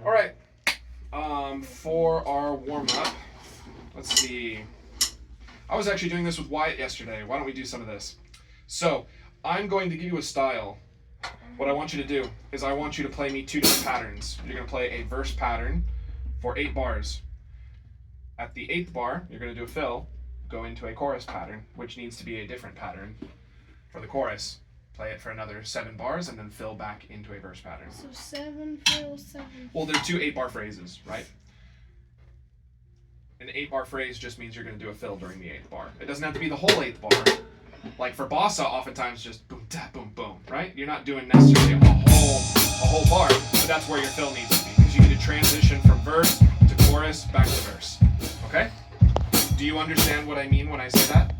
All right. For our warm-up, let's see. I was actually doing this with Wyatt yesterday. Why don't we do some of this? So, I'm going to give you a style. What I want you to do is I want you to play me 2 different patterns. You're going to play a verse pattern for 8 bars. At the 8th bar, you're going to do a fill, go into a chorus pattern, which needs to be a different pattern for the chorus. Play it for another 7 bars and then fill back into a verse pattern. So 7, fill, 7. Well, they're 2 8-bar phrases, right? An 8-bar phrase just means you're going to do a fill during the 8th bar. It doesn't have to be the whole 8th bar. Like for bossa, oftentimes just boom, da, boom, boom, right? You're not doing necessarily a whole bar, but that's where your fill needs to be because you need to transition from verse to chorus back to verse. Okay? Do you understand what I mean when I say that?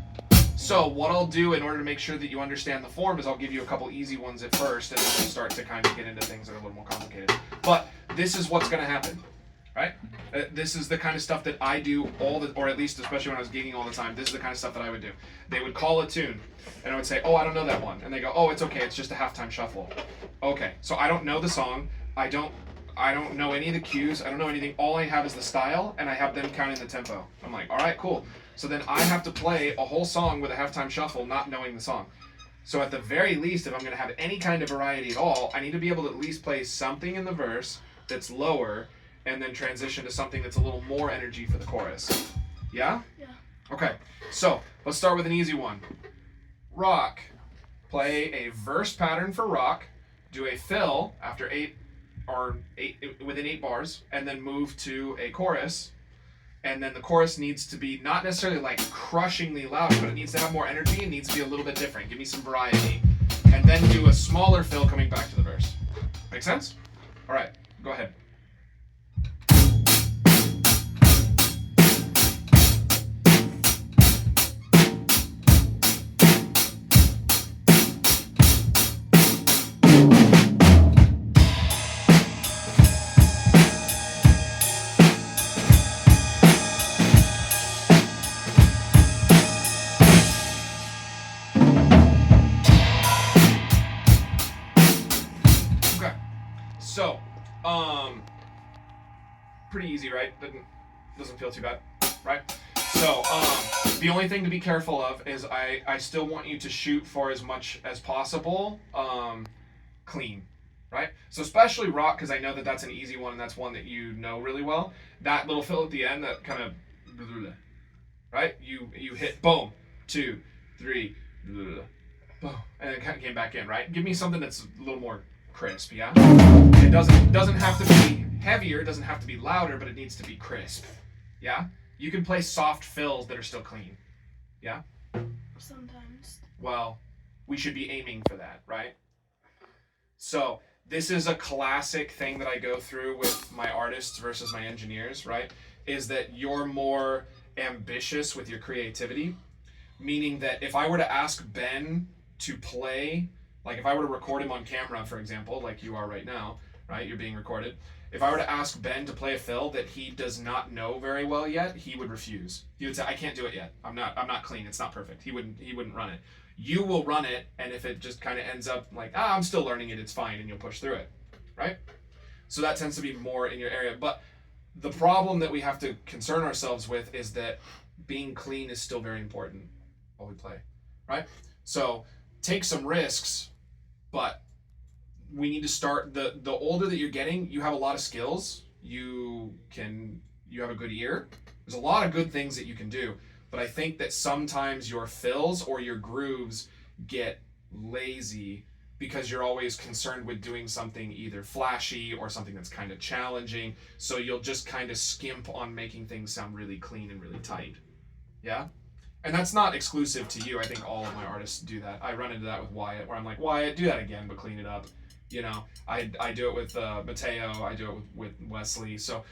So what I'll do in order to make sure that you understand the form is I'll give you a couple easy ones at first, and then we'll start to kind of get into things that are a little more complicated. But this is what's going to happen. Right? This is the kind of stuff that I do or at least especially when I was gigging all the time, this is the kind of stuff that I would do. They would call a tune, and I would say, oh, I don't know that one. And they go, oh, it's okay, it's just a halftime shuffle. Okay, so I don't know the song, I don't know any of the cues, I don't know anything, all I have is the style, and I have them counting the tempo. I'm like, all right, cool. So then I have to play a whole song with a halftime shuffle not knowing the song. So at the very least, if I'm going to have any kind of variety at all, I need to be able to at least play something in the verse that's lower, and then transition to something that's a little more energy for the chorus. Yeah? Yeah. Okay, so let's start with an easy one. Rock. Play a verse pattern for rock, do a fill after 8 within 8 bars, and then move to a chorus. And then the chorus needs to be not necessarily like crushingly loud, but it needs to have more energy, it needs to be a little bit different. Give me some variety. And then do a smaller fill coming back to the verse. Make sense? All right, go ahead. So, pretty easy, right? Doesn't feel too bad, right? So, the only thing to be careful of is I still want you to shoot for as much as possible clean, right? So especially rock, because I know that that's an easy one and that's one that you know really well. That little fill at the end, that kind of, right? You hit boom, 2, 3, boom, and it kind of came back in, right? Give me something that's a little more crisp, yeah? It doesn't have to be heavier, it doesn't have to be louder, but it needs to be crisp, yeah? You can play soft fills that are still clean, yeah? Sometimes. Well, we should be aiming for that, right? So this is a classic thing that I go through with my artists versus my engineers, right? Is that you're more ambitious with your creativity, meaning that if I were to ask Ben to play, like if I were to record him on camera, for example, like you are right now, right? You're being recorded. If I were to ask Ben to play a fill that he does not know very well yet, he would refuse. He would say, I can't do it yet. I'm not clean. It's not perfect. He wouldn't run it. You will run it, and if it just kind of ends up like, I'm still learning it, it's fine, and you'll push through it, right? So that tends to be more in your area. But the problem that we have to concern ourselves with is that being clean is still very important while we play, right? So take some risks, but we need to start, the older that you're getting, you have a lot of skills, you have a good ear, there's a lot of good things that you can do, but I think that sometimes your fills or your grooves get lazy because you're always concerned with doing something either flashy or something that's kind of challenging, so you'll just kind of skimp on making things sound really clean and really tight, yeah? And that's not exclusive to you. I think all of my artists do that. I run into that with Wyatt, where I'm like, Wyatt, do that again, but clean it up. You know, I do it with Mateo, I do it with Wesley. So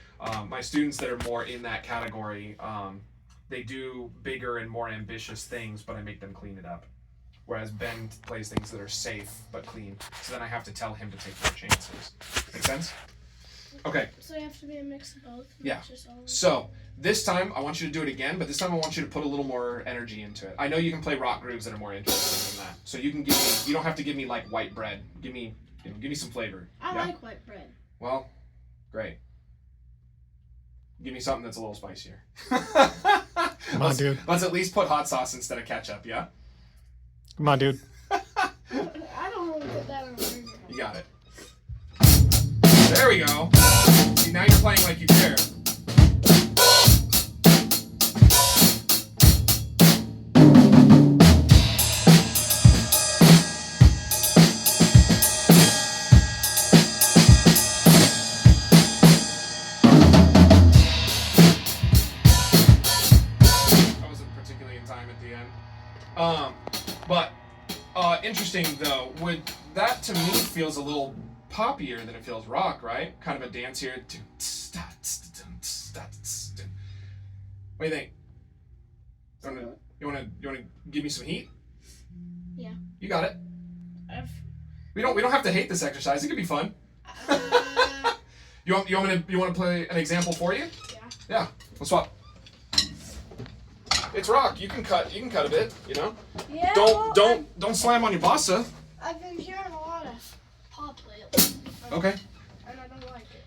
my students that are more in that category, they do bigger and more ambitious things, but I make them clean it up. Whereas Ben plays things that are safe but clean. So then I have to tell him to take more chances. Make sense? Okay. So you have to be a mix of both? Yeah. So this time I want you to do it again, but this time I want you to put a little more energy into it. I know you can play rock grooves that are more interesting than that. So you can give me, you don't have to give me like white bread. Give me some flavor. I like white bread. Well, great. Give me something that's a little spicier. Come on, dude. Let's at least put hot sauce instead of ketchup, yeah? Come on, dude. I don't want to put that on a burger. You got it. There we go. See, now you're playing like you care. Interesting though, that to me feels a little poppier than it feels rock, right? Kind of a dance here. What do you think? You wanna give me some heat? Yeah. You got it. We don't have to hate this exercise. It could be fun. You want to play an example for you? Yeah. Yeah. Let's swap. It's rock. You can cut a bit, you know? Yeah. Don't slam on your bossa. I've been hearing a lot of pop lately. Okay. And I don't like it.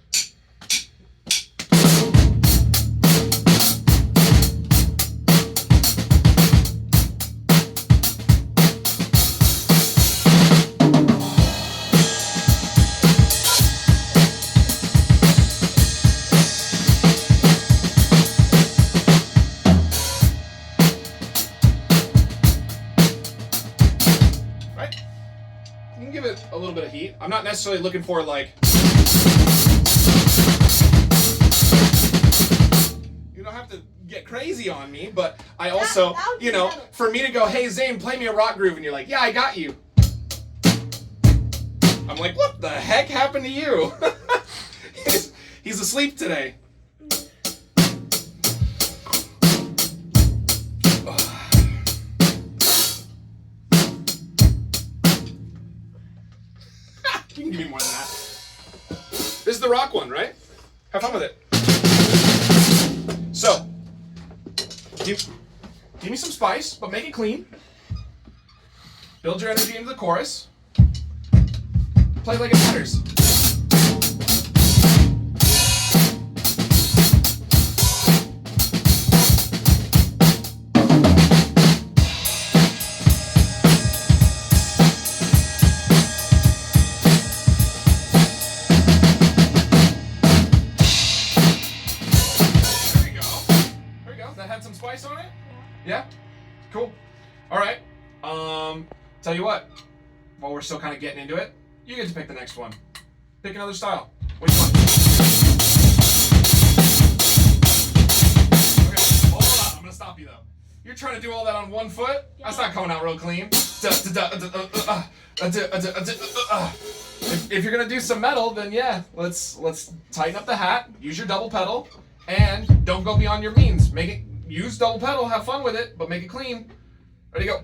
A little bit of heat. I'm not necessarily looking for like, you don't have to get crazy on me, but I also, you know, for me to go, hey Zane, play me a rock groove, and you're like, yeah, I got you. I'm like, what the heck happened to you? He's asleep today. You can give me more than that. This is the rock one, right? Have fun with it. So, give me some spice, but make it clean. Build your energy into the chorus. Play like it matters. On it? Yeah? Cool. Alright. Tell you what. While we're still kind of getting into it, you get to pick the next one. Pick another style. Which one? Okay, hold on. I'm gonna stop you though. You're trying to do all that on one foot? Yeah. That's not coming out real clean. If you're gonna do some metal, then yeah, let's tighten up the hat, use your double pedal, and don't go beyond your means. Use double pedal, have fun with it, but make it clean. Ready, go.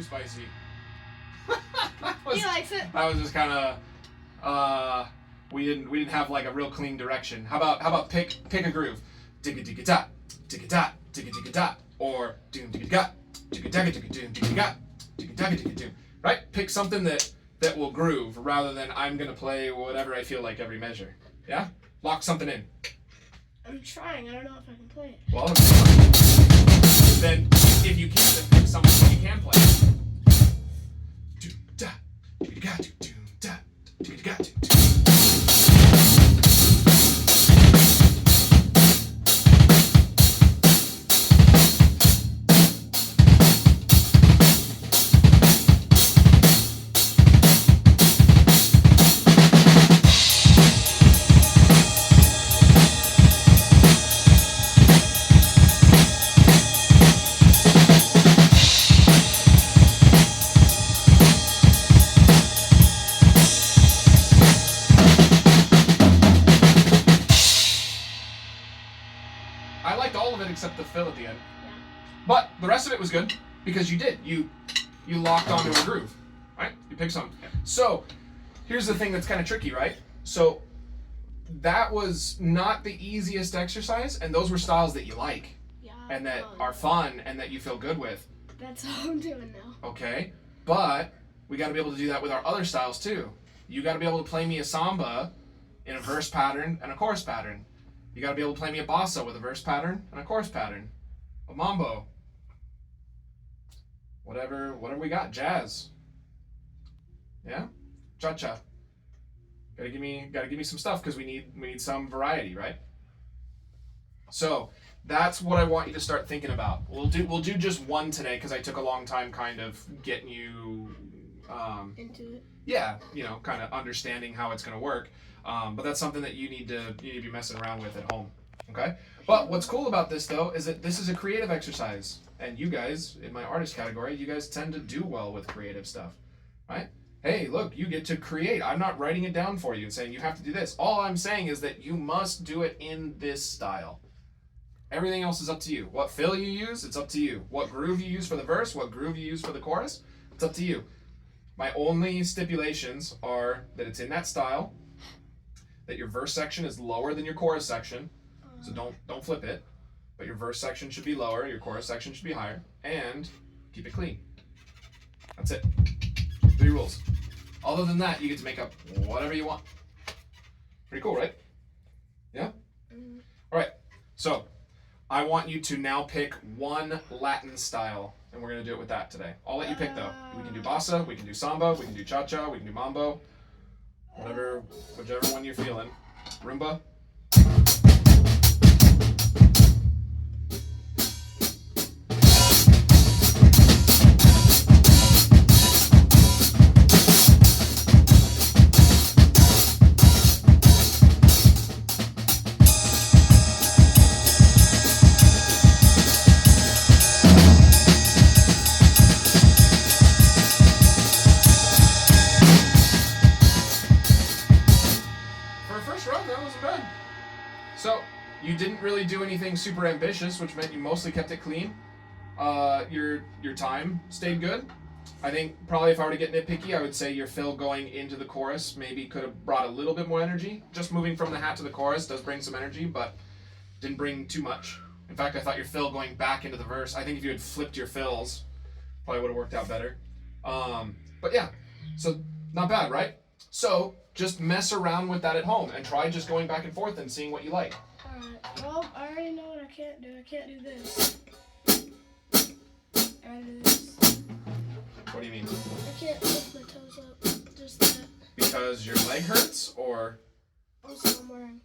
Spicy. He likes it. That was just kind of we didn't have like a real clean direction. How about pick a groove, digga digga da, digga da, digga digga da, or doom digga da, digga digga digga doom digga da, digga digga digga doom. Right? Pick something that will groove rather than I'm gonna play whatever I feel like every measure. Yeah? Lock something in. I'm trying. I don't know if I can play it. Well, then if you can't, then pick something that you can play. fill at the end. Yeah. But the rest of it was good because you did. You locked onto a groove, right? You picked something. So here's the thing that's kind of tricky, right? So that was not the easiest exercise, and those were styles that you like Yeah. and that are fun and that you feel good with. That's all I'm doing now. Okay, but we got to be able to do that with our other styles too. You got to be able to play me a samba in a verse pattern and a chorus pattern. You got to be able to play me a bossa with a verse pattern and a chorus pattern. A mambo. Whatever we got. Jazz. Yeah? Cha-cha. Gotta give me some stuff because we need some variety, right? So that's what I want you to start thinking about. We'll do just one today because I took a long time kind of getting you Into it. yeah, kind of understanding how it's going to work. But that's something that you need to be messing around with at home. Okay? But what's cool about this though is that this is a creative exercise, and you guys in my artist category, you guys tend to do well with creative stuff, right? Hey, look, you get to create. I'm not writing it down for you and saying you have to do this. All I'm saying is that you must do it in this style. Everything else is up to you. What fill you use, it's up to you. What groove you use for the verse, what groove you use for the chorus, it's up to you. My only stipulations are that it's in that style, that your verse section is lower than your chorus section, so don't flip it, but your verse section should be lower, your chorus section should be higher, and keep it clean. That's it. 3 rules. Other than that, you get to make up whatever you want. Pretty cool, right? Yeah? All right, so I want you to now pick one Latin style, and we're going to do it with that today. I'll let you pick, though. We can do bossa, we can do samba, we can do cha-cha, we can do mambo, whichever one you're feeling. Rumba. So, you didn't really do anything super ambitious, which meant you mostly kept it clean. Your time stayed good. I think probably if I were to get nitpicky, I would say your fill going into the chorus maybe could have brought a little bit more energy. Just moving from the hat to the chorus does bring some energy, but didn't bring too much. In fact, I thought your fill going back into the verse, I think if you had flipped your fills, probably would have worked out better. But yeah, so not bad, right? So just mess around with that at home and try just going back and forth and seeing what you like. Alright, well, I already know what I can't do. I can't do this. I do this. What do you mean? I can't lift my toes up. Just that. Because your leg hurts, or? Also, I'm wearing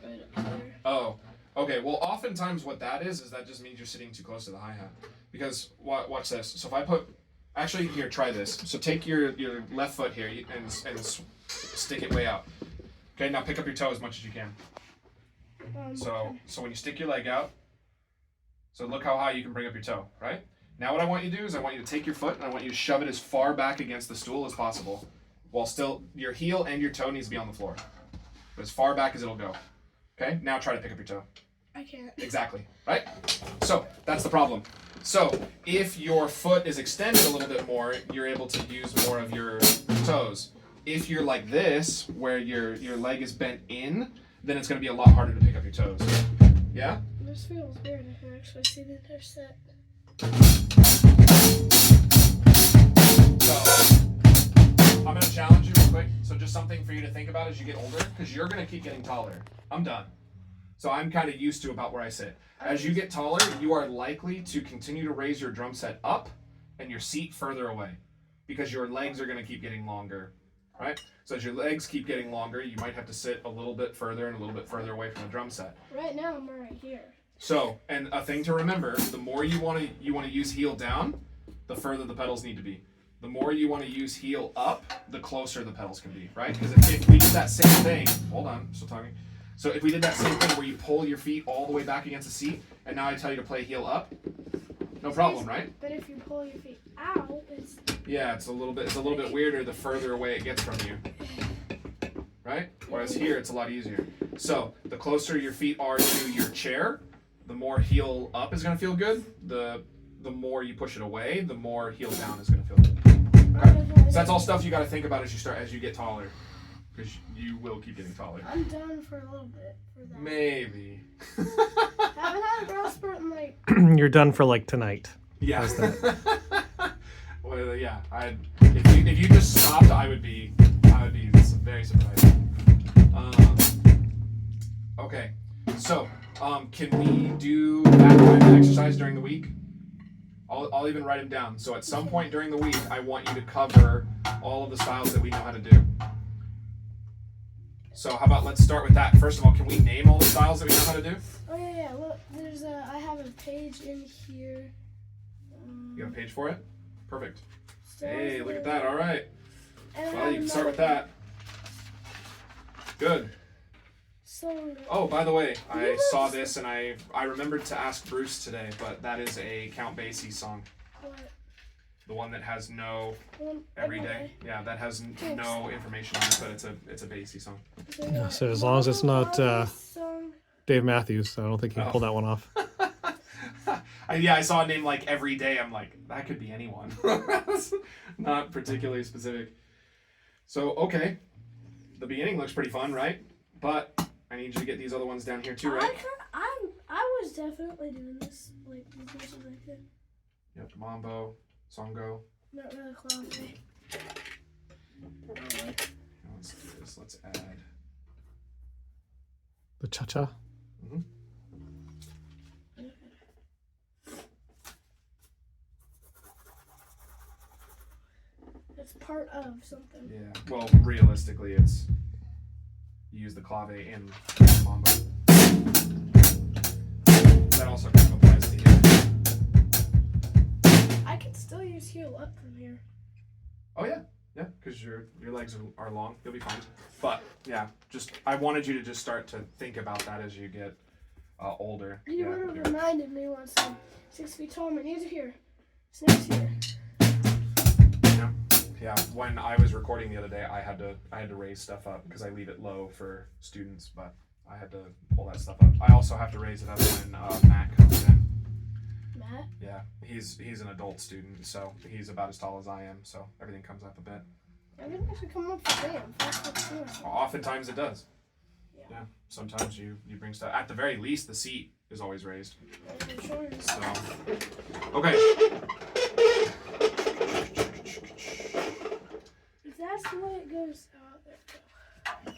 right up there. Oh, okay. Well, oftentimes what that is that just means you're sitting too close to the hi-hat. Because, watch this. So if I put, actually, here, try this. So take your left foot here and stick it way out. Okay, now pick up your toe as much as you can. So when you stick your leg out, so look how high you can bring up your toe, right? Now what I want you to do is I want you to take your foot and I want you to shove it as far back against the stool as possible, while still your heel and your toe needs to be on the floor, but as far back as it'll go. Okay, now try to pick up your toe. I can't. Exactly, right? So that's the problem. So if your foot is extended a little bit more, you're able to use more of your toes. If you're like this, where your leg is bent in, then it's going to be a lot harder to pick up your toes. Yeah? This feels weird. I can actually see that they're set. So I'm going to challenge you real quick. So just something for you to think about as you get older, because you're going to keep getting taller. I'm done. So I'm kind of used to about where I sit. As you get taller, you are likely to continue to raise your drum set up and your seat further away, because your legs are going to keep getting longer, right? So as your legs keep getting longer, you might have to sit a little bit further and a little bit further away from the drum set. Right now, I'm right here. So, and a thing to remember, the more you want to use heel down, the further the pedals need to be. The more you want to use heel up, the closer the pedals can be, right? Because if we did that same thing, hold on, I'm still talking. So if we did that same thing where you pull your feet all the way back against the seat, and now I tell you to play heel up, no problem, right? But if you pull your feet out, it's... Yeah, it's a little bit weirder the further away it gets from you, right? Whereas here, it's a lot easier. So the closer your feet are to your chair, the more heel up is going to feel good. The more you push it away, the more heel down is going to feel good. Okay. So that's all stuff you got to think about as you get taller, because you will keep getting taller. I'm done for a little bit for that. Maybe. Haven't had a growth spurt in like. You're done for like tonight. Yeah. How's that? Well, yeah. If you just stopped, I would be very surprised. Okay. So, can we do that kind of exercise during the week? I'll even write them down. So at some point during the week, I want you to cover all of the styles that we know how to do. So how about let's start with that. First of all, can we name all the styles that we know how to do? Oh yeah. Look, I have a page in here. You got a page for it? Perfect. Stars Hey, look at there. that. All right. And I Well, have you can start with another- that. Good. So. Oh, by the way, I saw this and I remembered to ask Bruce today, but that is a Count Basie song. What? The one that has no Every everyday. Yeah, that has no information on it, but it's a Basie song. So as long as it's not Song. Dave Matthews, I don't think he can pull that one off. I saw a name like Every Day. I'm like, that could be anyone. That's not particularly specific. So, okay. The beginning looks pretty fun, right? But I need you to get these other ones down here too, right? I was definitely doing this like as much as I could. Yep, Mambo, Songo. Not really classy. Now let's do this. Let's add. The cha-cha. Mm-hmm. It's part of something. Yeah. Well, realistically, it's you use the clave in Mambo. That also kind of applies to you. I can still use heel up from here. Oh yeah, yeah, because your legs are long. You'll be fine. But yeah, I wanted you to just start to think about that as you get older. You Yeah, would have you're- reminded me once I'm 6 feet tall. My knees are here. Snaps here. Yeah, when I was recording the other day, I had to raise stuff up because I leave it low for students, but I had to pull that stuff up. I also have to raise it up when Matt comes in. Matt? Yeah, he's an adult student, so he's about as tall as I am, so everything comes up a bit. I didn't actually come up for him. Oftentimes it does. Yeah. Yeah, sometimes you bring stuff. At the very least, the seat is always raised. So, okay. If that's the way it goes, there it goes.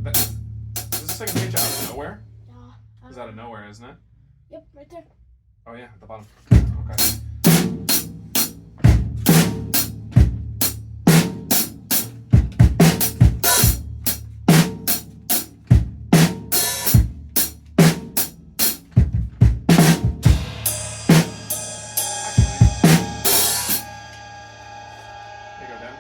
Is this second page out of nowhere? Yeah. Is out of nowhere, isn't it? Yep, right there. Oh yeah, at the bottom. Okay. There you go, Dan.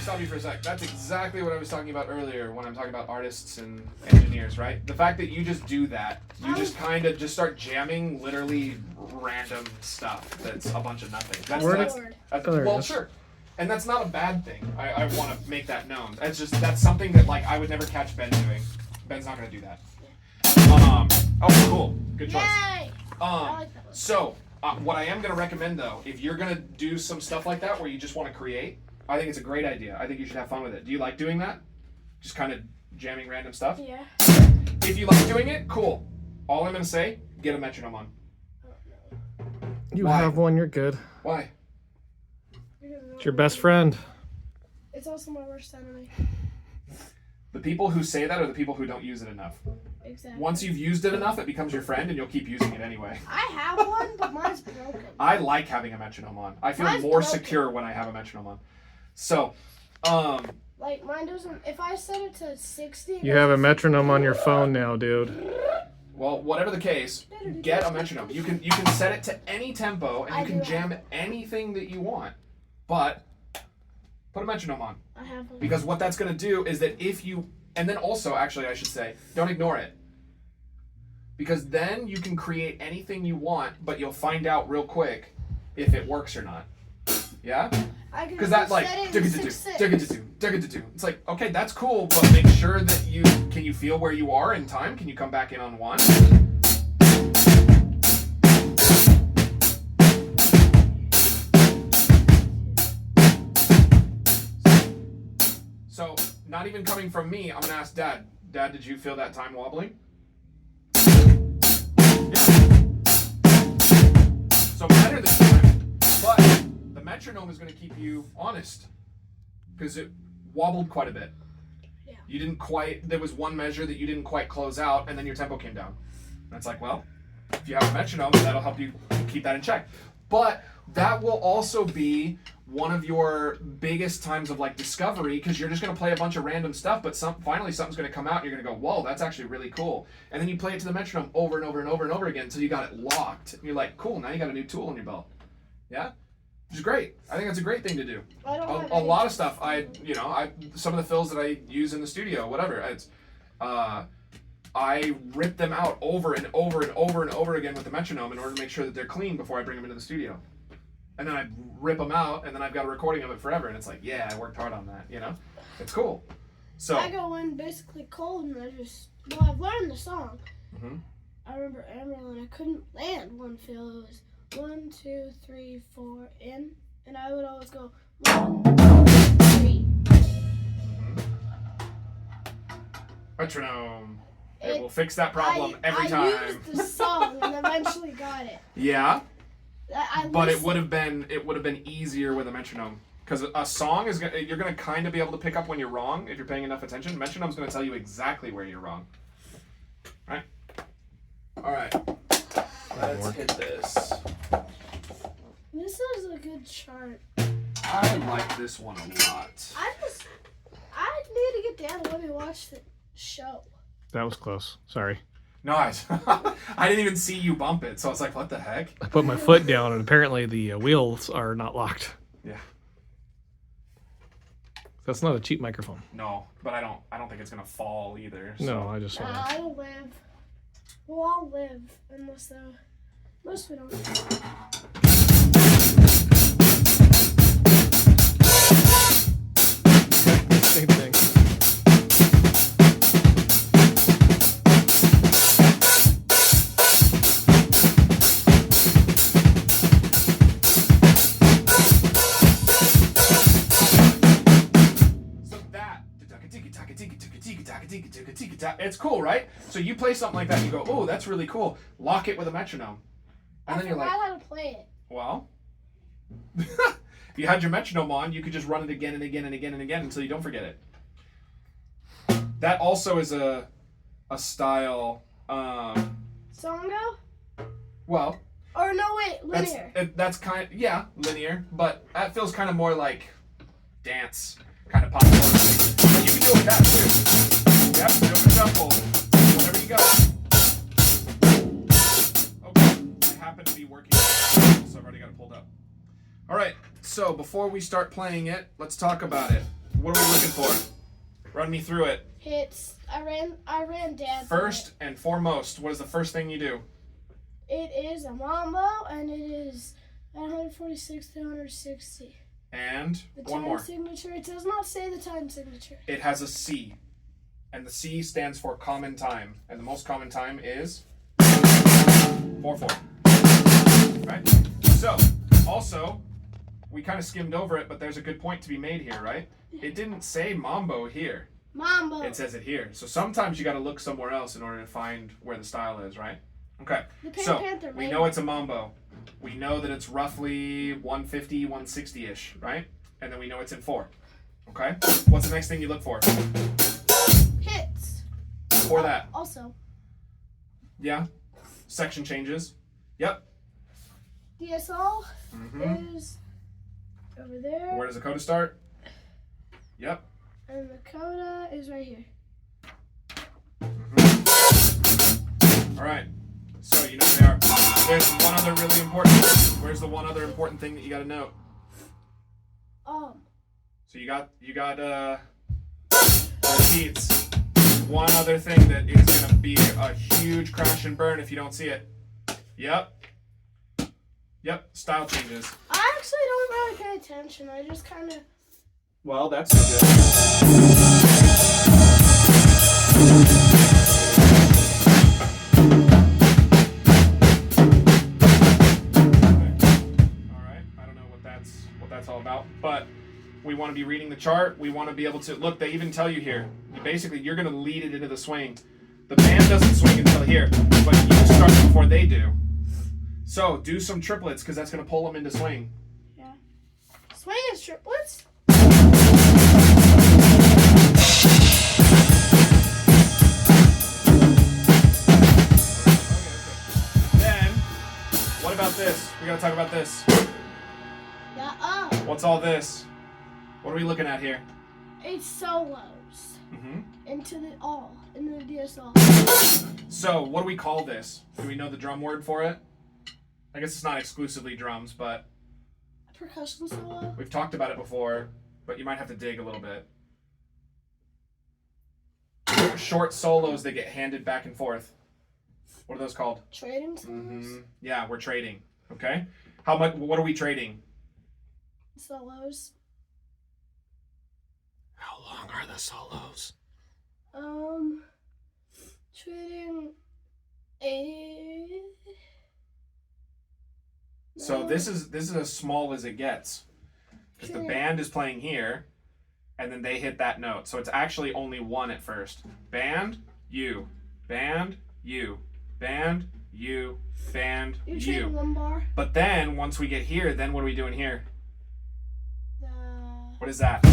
Stop you for a sec. That's exactly what I was talking about earlier when I'm talking about artists and engineers, right? The fact that you just do that, you just kind of just start jamming literally random stuff that's a bunch of nothing. Well, sure. And that's not a bad thing. I want to make that known. That's something that like I would never catch Ben doing. Ben's not going to do that. Oh, cool. Good choice. Yay! I like that one. So, what I am going to recommend, though, if you're going to do some stuff like that where you just want to create, I think it's a great idea. I think you should have fun with it. Do you like doing that? Just kind of jamming random stuff? Yeah. If you like doing it, cool. All I'm going to say, get a metronome on. You Why? have one, you're good. Why? It's your best friend. It's also my worst enemy. The people who say that are the people who don't use it enough. Exactly. Once you've used it enough, it becomes your friend and you'll keep using it anyway. I have one, but mine's broken. I like having a metronome on. I feel Mine's more broken. secure when I have a metronome on. So, Like Like mine doesn't. If I set it to 60, You have a metronome on your phone now, dude. Well, whatever the case, get a metronome. You can set it to any tempo and you can jam anything that you want. But put a metronome on. I have one. Because what that's going to do is that if you, and then also, actually, I should say, don't ignore it. Because then you can create anything you want, but you'll find out real quick if it works or not. Yeah? Because that like, it's like, okay, that's cool, but make sure that can you feel where you are in time? Can you come back in on 1? So, not even coming from me, I'm gonna ask Dad. Dad, did you feel that time wobbling? Yeah. So better this time, but the metronome is gonna keep you honest because it wobbled quite a bit. Yeah. You didn't quite, there was one measure that you didn't quite close out and then your tempo came down. And it's like, well, if you have a metronome, that'll help you keep that in check. But that will also be one of your biggest times of like discovery because you're just going to play a bunch of random stuff, but finally something's going to come out and you're going to go, whoa, that's actually really cool. And then you play it to the metronome over and over and over and over again until you got it locked. And you're like, cool, now you got a new tool in your belt. Yeah? Which is great. I think that's a great thing to do. A lot of stuff, some of the fills that I use in the studio, whatever, I rip them out over and over and over and over again with the metronome in order to make sure that they're clean before I bring them into the studio. And then I rip them out, and then I've got a recording of it forever, and it's like, yeah, I worked hard on that, you know? It's cool. So I go in basically cold, and I've learned the song. Mm-hmm. I remember Amarillo, and I couldn't land one fill. It was 1, 2, 3, 4, in, and I would always go 1, 2, 3. Mm-hmm. Metronome. It will fix that problem every time. I used the song and eventually got it. Yeah. But it listened. would have been easier with a metronome because a song you're gonna kind of be able to pick up when you're wrong if you're paying enough attention. Metronome's gonna tell you exactly where you're wrong. Right? All right. Let's hit this. This is a good chart. I like this one a lot. I need to get Dad to let me watch the show. That was close. Sorry. Nice. I didn't even see you bump it, so I was like, what the heck? I put my foot down, and apparently the wheels are not locked. Yeah. That's not a cheap microphone. No, but I don't think it's gonna fall either. So. No, I just saw that. I'll live. We'll all live unless most we don't. Same thing. It's cool, right? So you play something like that and you go, oh, that's really cool. Lock it with a metronome. And then you're like, I forgot how to play it. well, if you had your metronome on, you could just run it again and again and again and again until you don't forget it. That also is a style. Songo? Well. Or no, wait, linear. That's kind of, yeah, linear, but that feels kind of more like dance, kind of popular. But you can do it with that too. Yep, do it shuffle. Whenever you go. Okay, I happen to be working, so I've already got it pulled up. All right, so before we start playing it, let's talk about it. What are we looking for? Run me through it. Hits. I ran Dad. First and foremost, what is the first thing you do? It is a mambo, and it is 146 to 160. And the one more. time signature. It does not say the time signature. It has a C. And the C stands for common time. And the most common time is 4/4. Right? So, also, we kind of skimmed over it, but there's a good point to be made here, right? It didn't say mambo here. Mambo. It says it here. So sometimes you got to look somewhere else in order to find where the style is, right? Okay. So, we know it's a mambo. We know that it's roughly 150, 160-ish, right? And then we know it's in 4. Okay? What's the next thing you look for? Hits. Before that. Also. Yeah. Section changes. Yep. DSL is over there. Where does the coda start? Yep. And the coda is right here. All right. So you know they are. There's one other really important. Where's the one other important thing that you got to note? So you got repeats. One other thing that is gonna be a huge crash and burn if you don't see it. Yep. Style changes. I actually don't really pay attention. I just kind of. Well, that's good. What that's all about, but we want to be reading the chart. We want to be able to look. They even tell you here. You're going to lead it into the swing. The band doesn't swing until here, but you start before they do. So do some triplets because that's going to pull them into swing. Yeah. Swing is triplets. Then what about this? We got to talk about this. Yeah. What's all this? What are we looking at here? It's solos. Into the DSL. So what do we call this? Do we know the drum word for it? I guess it's not exclusively drums, but A percussion solo. we've talked about it before, but you might have to dig a little bit. Short solos that get handed back and forth. What are those called? Trading solos. Yeah, we're trading. Okay. How much? What are we trading? Solos. How long are the solos? Trading 80. So this is as small as it gets. Because the band is playing here, and then they hit that note. So it's actually only one at first. Band, you. Band, you. Band, you. Band, You're you. trading one bar. But then, once we get here, then what are we doing here? What is that?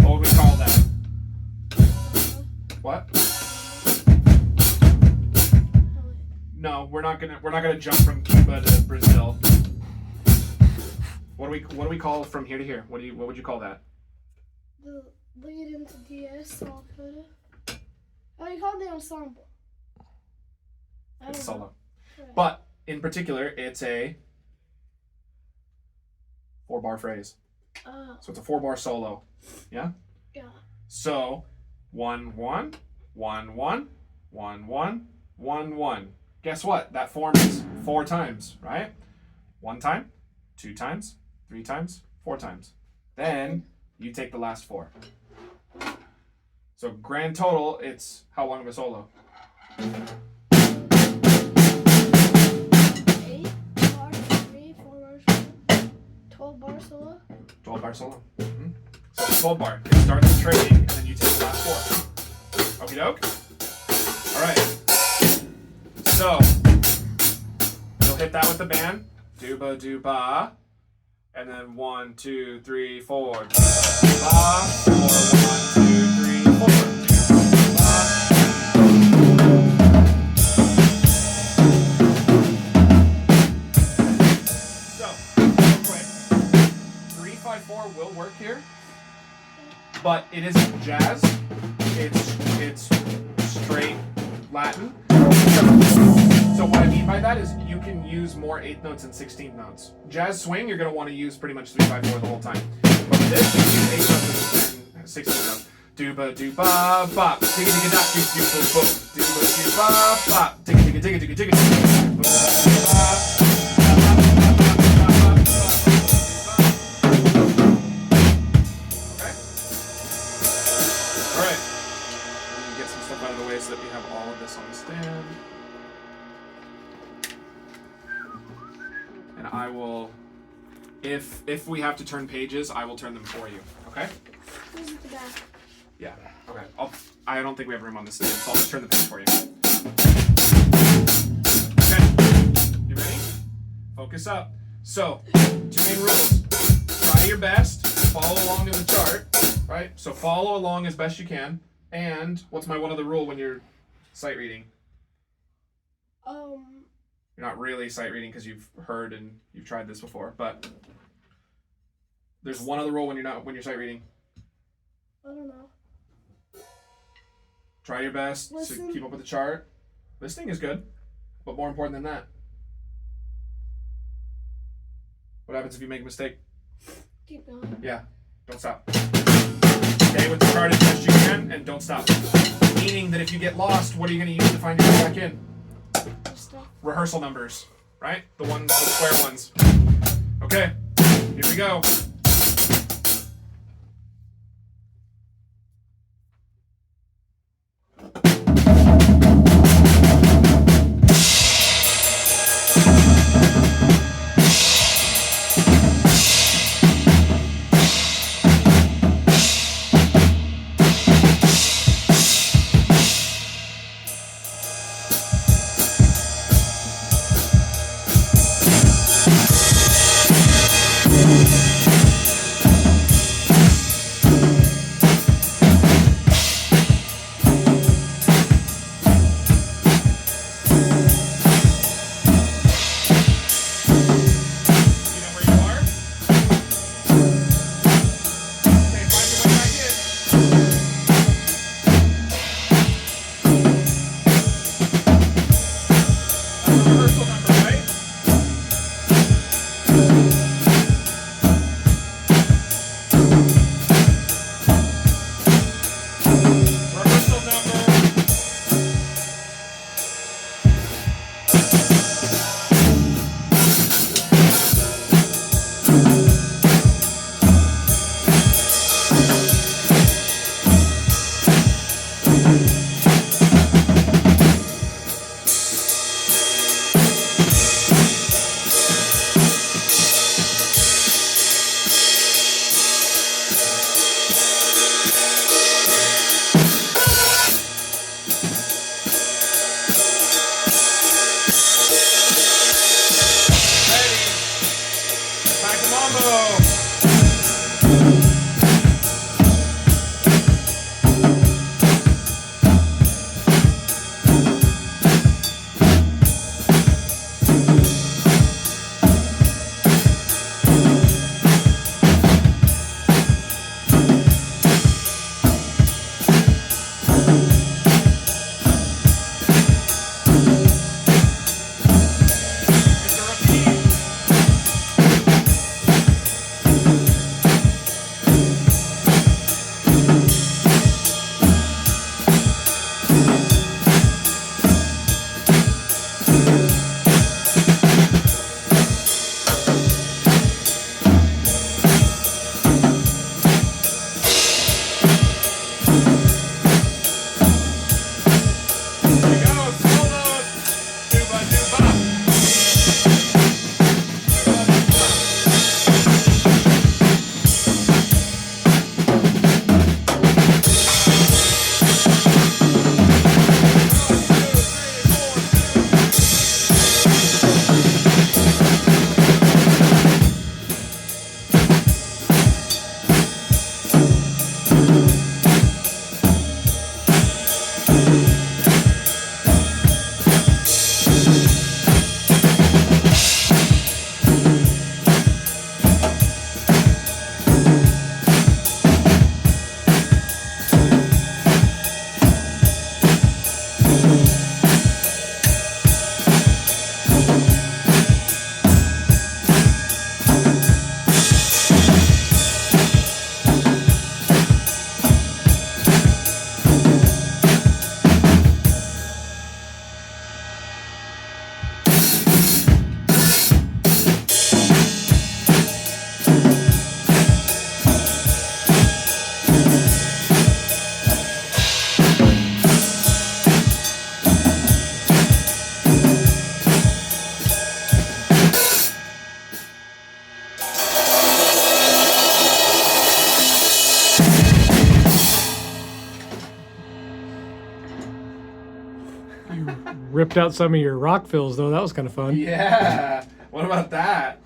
What would we call that? What? No, we're not gonna jump from Cuba to Brazil. What do we call from here to here? What would you call that? The lead into DS all coda. Oh, you call it the ensemble. It's know. solo. But in particular, it's a 4-bar phrase. So it's a 4-bar solo. Yeah? Yeah. So 1 1 1 1 1 1 1 1. Guess what? That forms 4 times, right? 1 time, 2 times, 3 times, 4 times. Then you take the last 4. So grand total, it's how long of a solo? 8 bars, 3, 4 bars, 12 bar solo. 12-bar solo. So it's 12-bar. It starts with trading, and then you take the last 4. Okie doke? Alright. So, you'll hit that with the band. Dooba dooba. And then 1, 2, 3, 4. Dooba dooba. Or 1, 2, 3, 4. Dooba. So, real quick. 3, 5, 4 will work here. But it isn't jazz. It's straight Latin. So what I mean by that is you can use more 8th notes and 16th notes. Jazz swing, you're going to want to use pretty much 3, 5, 4 the whole time. But this, you can use 8 notes and 16th notes. Dooba dooba bop, digga digga dop, doo doo boop boop. Dooba dooba bop, digga digga digga digga digga digga. Okay. All right. Get some stuff out of the way so that we have all of this on the stand. And I will, if we have to turn pages, I will turn them for you. Okay? This is the back. Yeah. Okay. I don't think we have room on this stand, so I'll just turn the page for you. Okay. You ready? Focus up. So, 2 main rules. Try your best. Follow along in the chart. Right? So follow along as best you can. And what's my one other rule when you're sight reading? You're not really sight reading because you've heard and you've tried this before, but there's one other rule when you're sight reading. I don't know. Try your best Listen. to keep up with the chart. Listening is good, but more important than that. What happens if you make a mistake? Keep going. Yeah, don't stop. Stay with the chart as best you can and don't stop. Meaning that if you get lost, what are you going to use to find your way back in? Stuff. Rehearsal numbers, right? The ones, the square ones. Okay, here we go. Ripped out some of your rock fills, though. That was kind of fun. Yeah. What about that?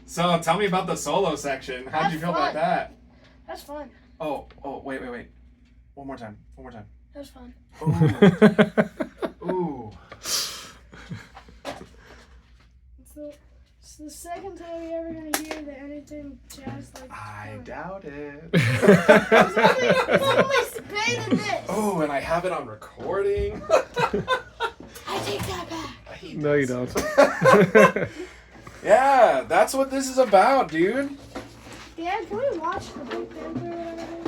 So tell me about the solo section. How'd you feel about that? That's fun. Oh, wait. One more time. That was fun. Ooh. So, It's the second time you're ever gonna hear that anything jazz like. I doubt it. It's only Spain and this. Oh, and I have it on recording. I take that back. I hate No, you this. don't. Yeah, that's what this is about, dude. Dad, can we watch the Big Panther or whatever?